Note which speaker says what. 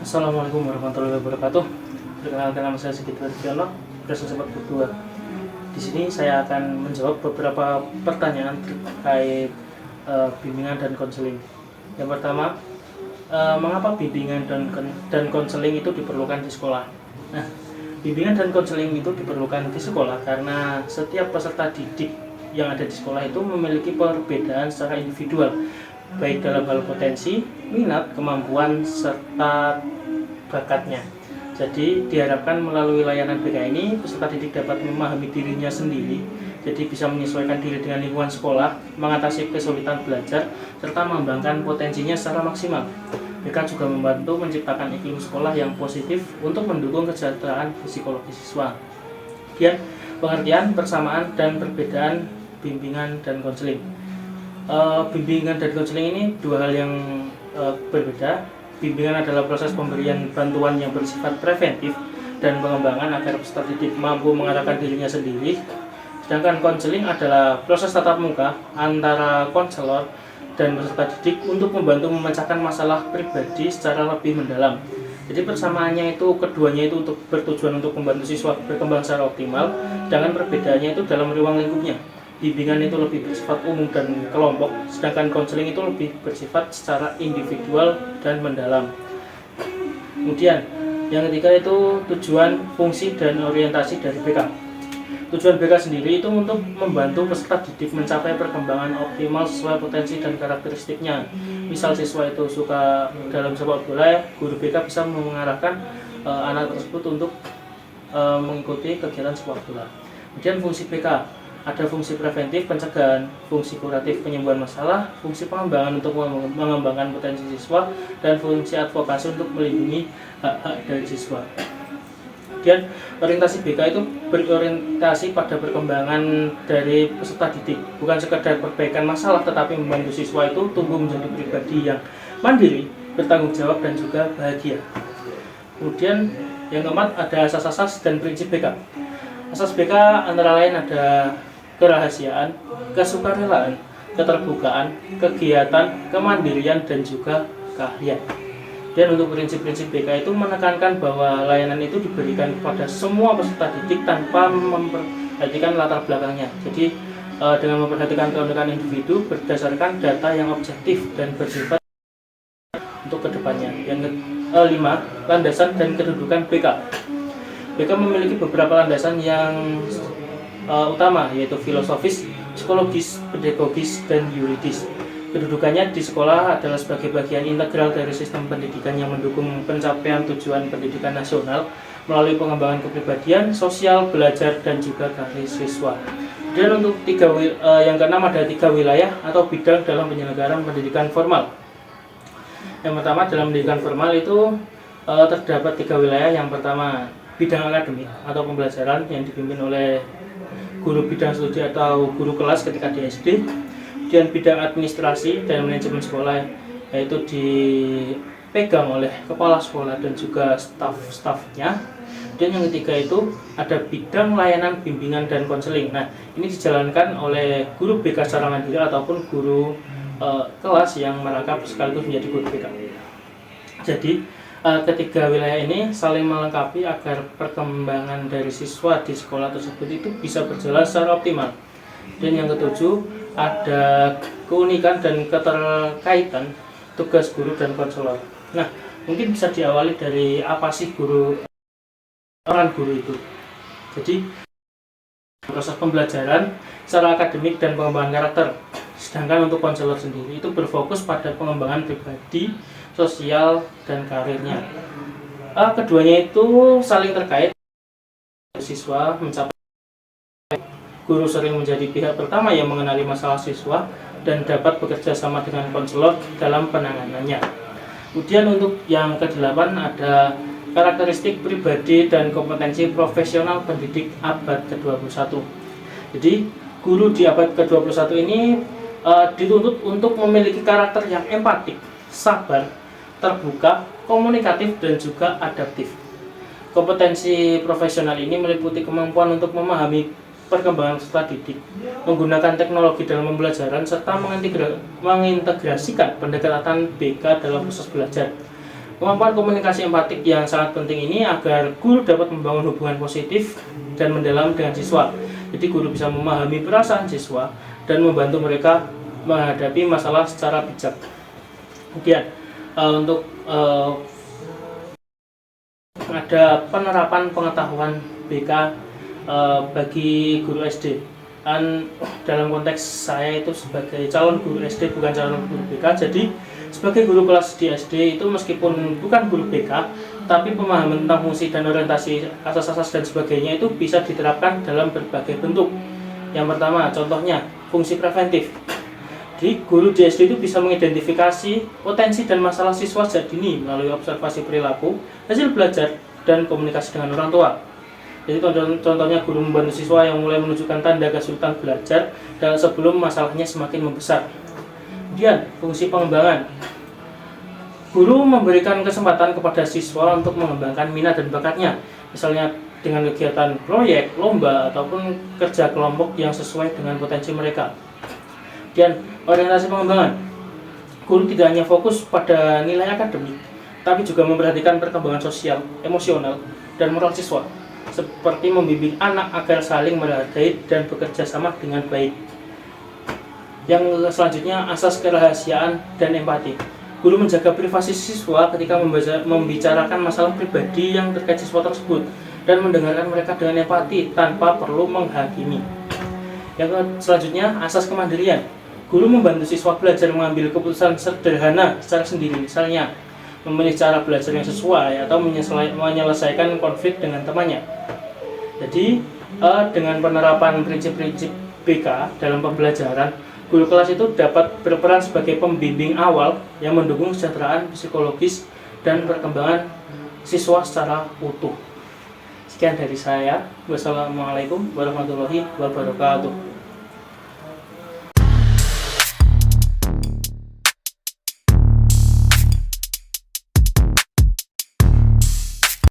Speaker 1: Assalamualaikum warahmatullahi wabarakatuh. Perkenalkan, nama saya Sigit Wardiono, Presiden Sepak Bola 2. Di sini saya akan menjawab beberapa pertanyaan terkait bimbingan dan konseling. Yang pertama, mengapa bimbingan dan konseling itu diperlukan di sekolah? Nah, bimbingan dan konseling itu diperlukan di sekolah karena setiap peserta didik yang ada di sekolah itu memiliki perbedaan secara individual, baik dalam hal potensi, minat, kemampuan, serta bakatnya. Jadi diharapkan melalui layanan BK ini peserta didik dapat memahami dirinya sendiri, jadi bisa menyesuaikan diri dengan lingkungan sekolah, mengatasi kesulitan belajar, serta mengembangkan potensinya secara maksimal. BK juga membantu menciptakan iklim sekolah yang positif untuk mendukung kesejahteraan psikologi siswa. Kemudian pengertian, persamaan, dan perbedaan bimbingan dan konseling. Bimbingan dan konseling ini dua hal yang berbeda. Bimbingan adalah proses pemberian bantuan yang bersifat preventif dan pengembangan agar peserta didik mampu mengarahkan dirinya sendiri. Sedangkan konseling adalah proses tatap muka antara konselor dan peserta didik untuk membantu memecahkan masalah pribadi secara lebih mendalam. Jadi persamaannya itu keduanya itu bertujuan untuk membantu siswa berkembang secara optimal, sedangkan perbedaannya itu dalam ruang lingkupnya. Bimbingan itu lebih bersifat umum dan kelompok, sedangkan konseling itu lebih bersifat secara individual dan mendalam. Kemudian yang ketiga itu tujuan, fungsi, dan orientasi dari BK. Tujuan BK sendiri itu untuk membantu peserta didik mencapai perkembangan optimal sesuai potensi dan karakteristiknya. Misal siswa itu suka dalam sepak bola, guru BK bisa mengarahkan anak tersebut untuk mengikuti kegiatan sepak bola. Kemudian fungsi BK, ada fungsi preventif pencegahan, fungsi kuratif penyembuhan masalah, fungsi pengembangan untuk mengembangkan potensi siswa, dan fungsi advokasi untuk melindungi hak-hak dari siswa. Kemudian orientasi BK itu berorientasi pada perkembangan dari peserta didik, bukan sekedar perbaikan masalah, tetapi membantu siswa itu tumbuh menjadi pribadi yang mandiri, bertanggung jawab, dan juga bahagia. Kemudian yang keempat ada asas-asas dan prinsip BK. Asas BK antara lain ada kerahasiaan, kesukarelaan, keterbukaan, kegiatan, kemandirian, dan juga keahlian. Dan untuk prinsip-prinsip BK itu menekankan bahwa layanan itu diberikan kepada semua peserta didik tanpa memperhatikan latar belakangnya. Jadi dengan memperhatikan keunikan individu berdasarkan data yang objektif dan bersifat untuk kedepannya. Yang kelima, landasan dan kedudukan BK. BK memiliki beberapa landasan yang utama, yaitu filosofis, psikologis, pedagogis, dan yuridis. Kedudukannya di sekolah adalah sebagai bagian integral dari sistem pendidikan yang mendukung pencapaian tujuan pendidikan nasional melalui pengembangan kepribadian, sosial, belajar, dan juga karir siswa. Dan untuk yang keenam ada 3 wilayah atau bidang dalam penyelenggaraan pendidikan formal. Yang pertama, dalam pendidikan formal itu terdapat 3 wilayah. Yang pertama, bidang akademik atau pembelajaran yang dipimpin oleh guru bidang studi atau guru kelas ketika di SD. Kemudian bidang administrasi dan manajemen sekolah, yaitu dipegang oleh kepala sekolah dan juga staf-stafnya. Dan yang ketiga itu ada bidang layanan bimbingan dan konseling. Nah, ini dijalankan oleh guru BK secara mandiri ataupun guru kelas yang merangkap sekaligus menjadi guru BK. Jadi ketiga wilayah ini saling melengkapi agar perkembangan dari siswa di sekolah tersebut itu bisa berjalan secara optimal. Dan yang ketujuh ada keunikan dan keterkaitan tugas guru dan konselor. Nah, mungkin bisa diawali dari apa sih peran guru itu. Jadi proses pembelajaran secara akademik dan pengembangan karakter. Sedangkan untuk konselor sendiri itu berfokus pada pengembangan pribadi, sosial, dan karirnya. Keduanya itu saling terkait. Siswa mencapai, guru sering menjadi pihak pertama yang mengenali masalah siswa dan dapat bekerja sama dengan konselor dalam penanganannya. Kemudian untuk yang ke-8 ada karakteristik pribadi dan kompetensi profesional pendidik abad ke-21. Jadi guru di abad ke-21 ini dituntut untuk memiliki karakter yang empatik, sabar, terbuka, komunikatif, dan juga adaptif. Kompetensi profesional ini meliputi kemampuan untuk memahami perkembangan peserta didik, menggunakan teknologi dalam pembelajaran, serta mengintegrasikan pendekatan BK dalam proses belajar. Kemampuan komunikasi empatik yang sangat penting ini agar guru dapat membangun hubungan positif dan mendalam dengan siswa. Jadi guru bisa memahami perasaan siswa dan membantu mereka menghadapi masalah secara bijak. Kemudian untuk ada penerapan pengetahuan BK bagi guru SD. Dan dalam konteks saya itu sebagai calon guru SD bukan calon guru BK, jadi sebagai guru kelas di SD itu meskipun bukan guru BK, tapi pemahaman tentang fungsi dan orientasi asas-asas dan sebagainya itu bisa diterapkan dalam berbagai bentuk. Yang pertama, contohnya fungsi preventif. Jadi guru di SD itu bisa mengidentifikasi potensi dan masalah siswa sejak dini melalui observasi perilaku, hasil belajar, dan komunikasi dengan orang tua. Jadi contohnya guru membantu siswa yang mulai menunjukkan tanda kesulitan belajar dan sebelum masalahnya semakin membesar. Kemudian fungsi pengembangan. Guru memberikan kesempatan kepada siswa untuk mengembangkan minat dan bakatnya, misalnya dengan kegiatan proyek, lomba, ataupun kerja kelompok yang sesuai dengan potensi mereka. Dan orientasi pengembangan. Guru tidak hanya fokus pada nilai akademik, tapi juga memperhatikan perkembangan sosial, emosional, dan moral siswa, seperti membimbing anak agar saling menghargai dan bekerja sama dengan baik. Yang selanjutnya, asas kerahasiaan dan empati. Guru menjaga privasi siswa ketika membicarakan masalah pribadi yang terkait siswa tersebut dan mendengarkan mereka dengan empati tanpa perlu menghakimi. Yang selanjutnya, asas kemandirian. Guru membantu siswa belajar mengambil keputusan sederhana secara sendiri, misalnya memilih cara belajar yang sesuai atau menyelesaikan konflik dengan temannya. Jadi, dengan penerapan prinsip-prinsip BK dalam pembelajaran, guru kelas itu dapat berperan sebagai pembimbing awal yang mendukung kesejahteraan psikologis dan perkembangan siswa secara utuh. Sekian dari saya. Wassalamualaikum warahmatullahi wabarakatuh.